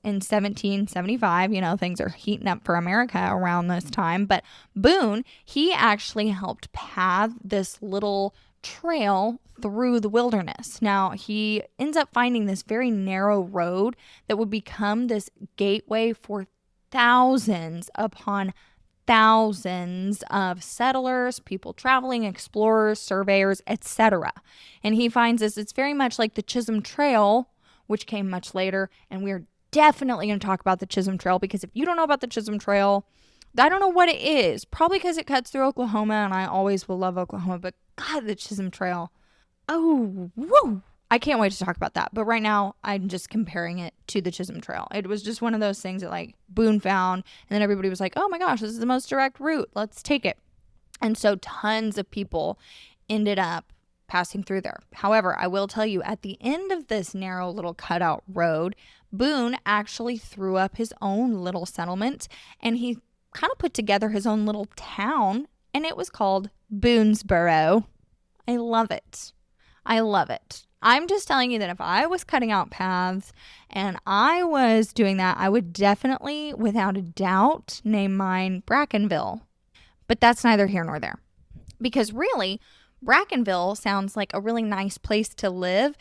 in 1775. Things are heating up for America around this time. But Boone, he actually helped path this little trail through the wilderness. Now, he ends up finding this very narrow road that would become this gateway for thousands upon thousands of settlers, people traveling, explorers, surveyors, etc. And he finds this, it's very much like the Chisholm Trail, which came much later. And we're definitely going to talk about the Chisholm Trail, because if you don't know about the Chisholm Trail, I don't know what it is. Probably because it cuts through Oklahoma, and I always will love Oklahoma, but God, the Chisholm Trail. Oh, woo! I can't wait to talk about that. But right now, I'm just comparing it to the Chisholm Trail. It was just one of those things that like Boone found, and then everybody was like, oh my gosh, this is the most direct route. Let's take it. And so tons of people ended up passing through there. However, I will tell you, at the end of this narrow little cutout road, Boone actually threw up his own little settlement, and he kind of put together his own little town, and it was called Boonesboro. I love it. I love it. I'm just telling you that if I was cutting out paths and I was doing that, I would definitely, without a doubt, name mine Brackenville. But that's neither here nor there. Because really, Brackenville sounds like a really nice place to live.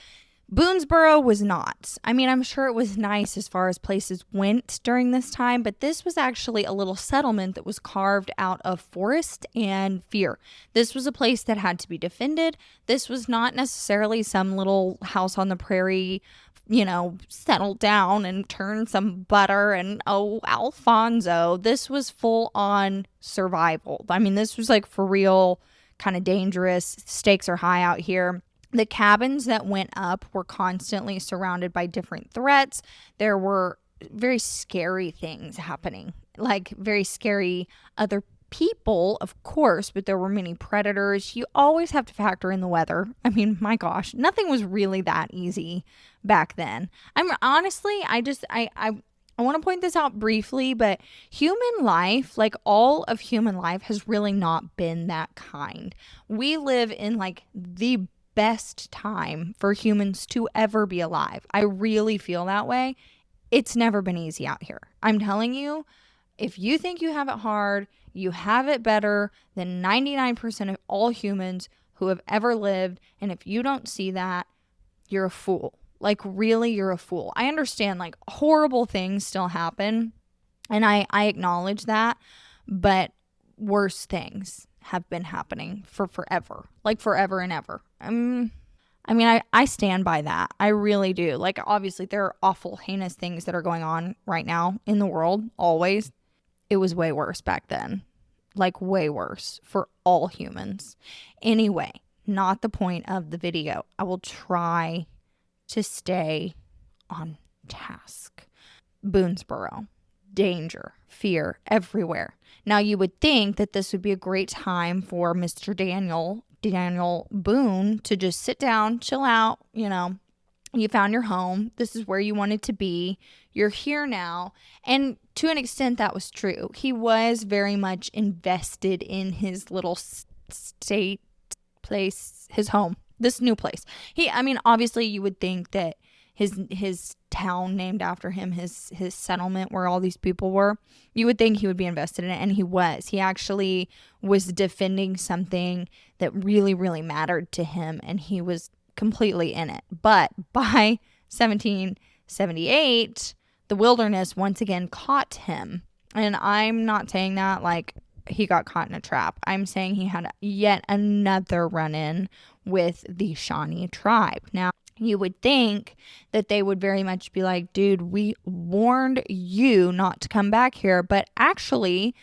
Boonesboro was not. I mean, I'm sure it was nice as far as places went during this time, but this was actually a little settlement that was carved out of forest and fear. This was a place that had to be defended. This was not necessarily some little house on the prairie, settle down and turn some butter and, oh, Alfonso. This was full on survival. I mean, this was like for real, kind of dangerous. Stakes are high out here. The cabins that went up were constantly surrounded by different threats. There were very scary things happening, like very scary other people, of course, but there were many predators. You always have to factor in the weather. I mean, my gosh, nothing was really that easy back then. I want to point this out briefly, but human life, like all of human life, has really not been that kind. We live in like the best time for humans to ever be alive. I really feel that way. It's never been easy out here. I'm telling you, if you think you have it hard, you have it better than 99% of all humans who have ever lived. And if you don't see that, you're a fool. Like, really, you're a fool. I understand, like, horrible things still happen, and I acknowledge that, but worse things have been happening for forever, like forever and ever. I stand by that. I really do. Like, obviously, there are awful, heinous things that are going on right now in the world, always. It was way worse back then, like way worse for all humans. Anyway, not the point of the video. I will try to stay on task. Boonesboro, danger, fear everywhere. Now, you would think that this would be a great time for Mr. Daniel Boone to just sit down, chill out. You found your home. This is where you wanted to be. You're here now. And to an extent, that was true. He was very much invested in his little state place, his home, this new place. Obviously, you would think that his town named after him, his settlement where all these people were, you would think he would be invested in it, and he was. He actually was defending something that really, really mattered to him, and he was completely in it. But by 1778, the wilderness once again caught him. And I'm not saying that like he got caught in a trap. I'm saying he had yet another run-in with the Shawnee tribe. Now, you would think that they would very much be like, dude, we warned you not to come back here. But actually,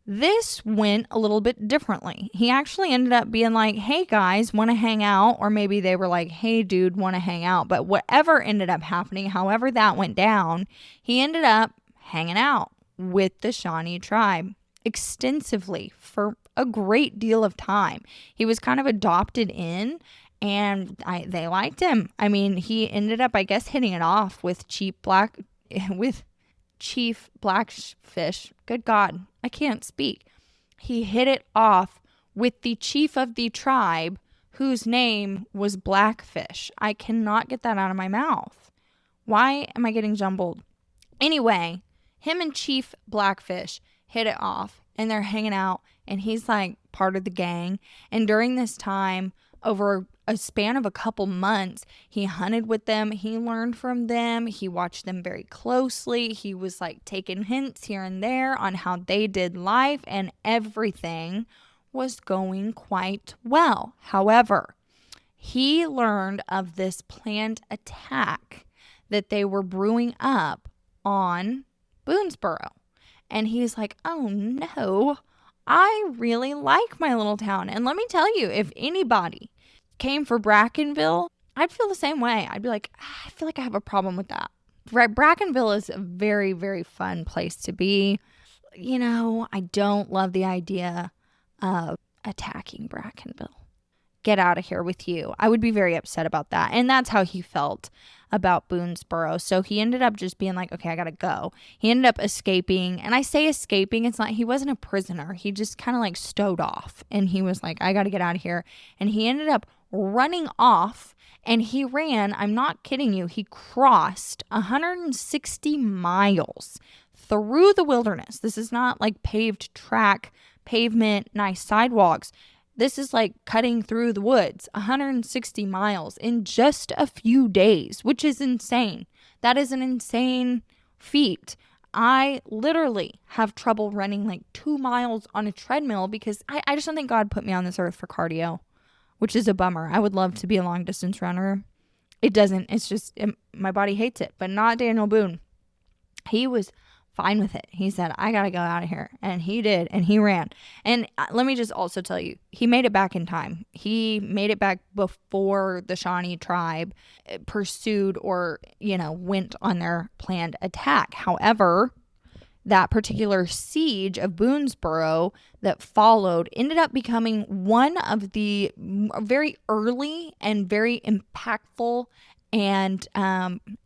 this went a little bit differently. He actually ended up being like, hey, guys, want to hang out? Or maybe they were like, hey, dude, want to hang out? But whatever ended up happening, however that went down, he ended up hanging out with the Shawnee tribe extensively for a great deal of time. He was kind of adopted in, and they liked him. I mean, he ended up, I guess, hitting it off with Chief Blackfish. Good God, I can't speak. He hit it off with the chief of the tribe, whose name was Blackfish. I cannot get that out of my mouth. Why am I getting jumbled? Anyway, him and Chief Blackfish hit it off, and they're hanging out, and he's like part of the gang. And during this time, over a span of a couple months, he hunted with them. He learned from them. He watched them very closely. He was like taking hints here and there on how they did life, and everything was going quite well. However, he learned of this planned attack that they were brewing up on Boonesboro. And he's like, oh no, I really like my little town. And let me tell you, if anybody came for Brackenville, I'd feel the same way. I'd be like, I feel like I have a problem with that. Right? Brackenville is a very, very fun place to be. You know, I don't love the idea of attacking Brackenville. Get out of here with you. I would be very upset about that. And that's how he felt about Boonesboro. So he ended up just being like, okay, I gotta go. He ended up escaping. And I say escaping, it's not, he wasn't a prisoner. He just kind of like stowed off. And he was like, I gotta get out of here. And he ended up running off, and he ran, I'm not kidding you, he crossed 160 miles through the wilderness. This is not like paved track, pavement, nice sidewalks. This is like cutting through the woods, 160 miles in just a few days, which is insane. That is an insane feat. I literally have trouble running like 2 miles on a treadmill because I just don't think God put me on this earth for cardio, which is a bummer. I would love to be a long distance runner. It doesn't. It's just, my body hates it, but not Daniel Boone. He was fine with it. He said, I gotta go out of here. And he did, and he ran. And let me just also tell you, he made it back in time. He made it back before the Shawnee tribe pursued or, went on their planned attack. However, that particular siege of Boonesboro that followed ended up becoming one of the very early and very impactful and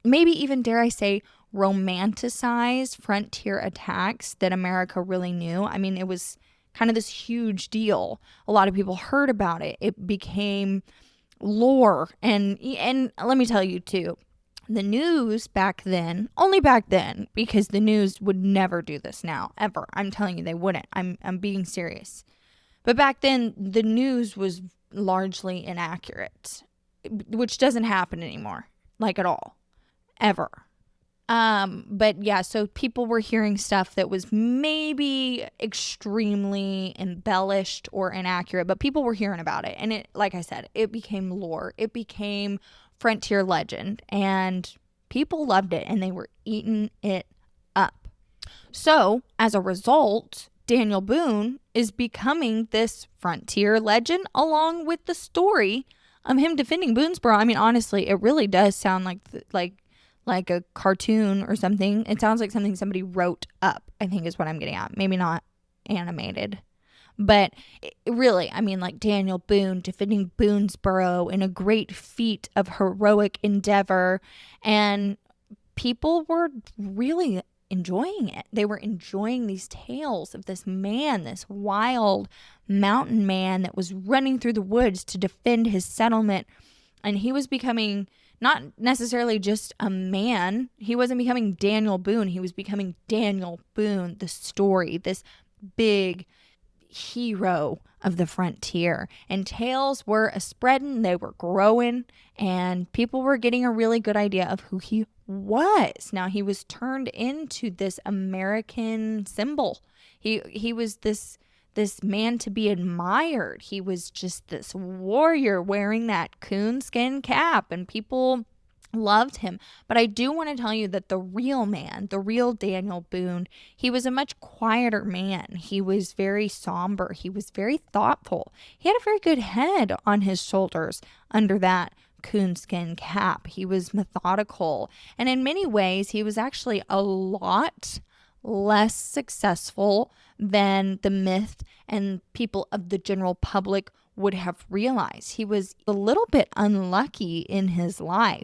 maybe even, dare I say, romanticized frontier attacks that America really knew. I mean, it was kind of this huge deal. A lot of people heard about it. It became lore. And let me tell you too, the news back then, only back then, because the news would never do this now, ever. I'm telling you, they wouldn't. I'm being serious. But back then, the news was largely inaccurate, which doesn't happen anymore, like at all, ever. But yeah, so people were hearing stuff that was maybe extremely embellished or inaccurate, but people were hearing about it. And it, like I said, it became lore. It became frontier legend, and people loved it, and they were eating it up. So as a result, Daniel Boone is becoming this frontier legend along with the story of him defending Boonesboro. I mean, honestly, it really does sound like a cartoon or something. It sounds like something somebody wrote up, I think is what I'm getting at. Maybe not animated. But really, I mean, like Daniel Boone defending Boonesboro in a great feat of heroic endeavor. And people were really enjoying it. They were enjoying these tales of this man, this wild mountain man that was running through the woods to defend his settlement. And he was becoming not necessarily just a man. He wasn't becoming Daniel Boone. He was becoming Daniel Boone, the story, this big hero of the frontier. And tales were spreading, they were growing, and people were getting a really good idea of who he was. Now, he was turned into this American symbol. He was this man to be admired. He was just this warrior wearing that coonskin cap, and people loved him. But I do want to tell you that the real man, the real Daniel Boone, he was a much quieter man. He was very somber. He was very thoughtful. He had a very good head on his shoulders under that coonskin cap. He was methodical. And in many ways, he was actually a lot less successful than the myth and people of the general public would have realized. He was a little bit unlucky in his life.